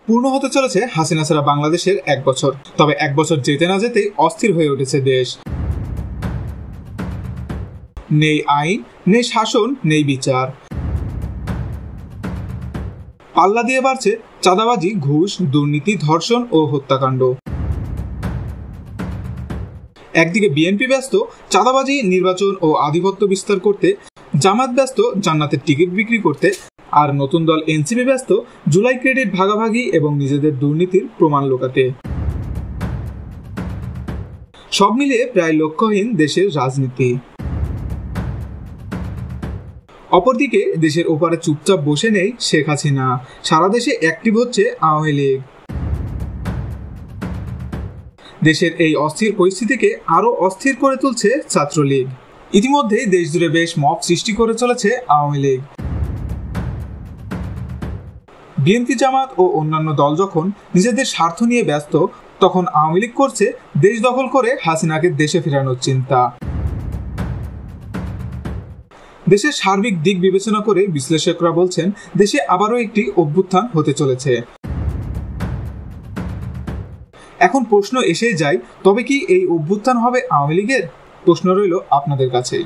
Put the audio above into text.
পূর্ণ হতে চলেছে হাসিনা ছাড়া বাংলাদেশের 1 বছর। তবে 1 বছর যেতে না যেতেই অস্থির হয়ে উঠেছে দেশ। নেই আইন, নেই শাসন, নেই বিচার। পাল্লা দিয়ে বাড়ছে চাঁদাবাজি, ঘুষ, দুর্নীতি, ধর্ষণ ও হত্যাকাণ্ড। একদিকে বিএনপি ব্যস্ত চাঁদাবাজি, নির্বাচন ও আধিপত্য বিস্তার করতে, জামাত ব্যস্ত জান্নাতের টিকিট বিক্রি করতে, আর নতুন দল এনসিপি ব্যস্ত জুলাই ক্রেডিট ভাগাভাগি এবং নিজেদের দুর্নীতির প্রমাণ লুকাতে। সব মিলিয়ে প্রায় লক্ষ্যহীন দেশের রাজনীতি। অপরদিকে দেশের ওপারে চুপচাপ বসে নেই শেখ হাসিনা, সারা দেশে অ্যাক্টিভ হচ্ছে আওয়ামী লীগ। দেশের এই অস্থির পরিস্থিতিকে আরো অস্থির করে তুলছে ছাত্রলীগ। ইতিমধ্যেই দেশ জুড়ে বেশ মব সৃষ্টি করে চলেছে আওয়ামী লীগ। বিএনপি, জামাত ও অন্যান্য দল যখন নিজেদের স্বার্থ নিয়ে ব্যস্ত, তখন আওয়ামী লীগ করছে দেশ দখল করে হাসিনাকে দেশে ফেরানোর চিন্তা। দেশের সার্বিক দিক বিবেচনা করে বিশ্লেষকরা বলছেন দেশে আবারও একটি অভ্যুত্থান হতে চলেছে। এখন প্রশ্ন এসে যায়, তবে কি এই অভ্যুত্থান হবে আওয়ামী লীগের? প্রশ্ন রইল আপনাদের কাছে।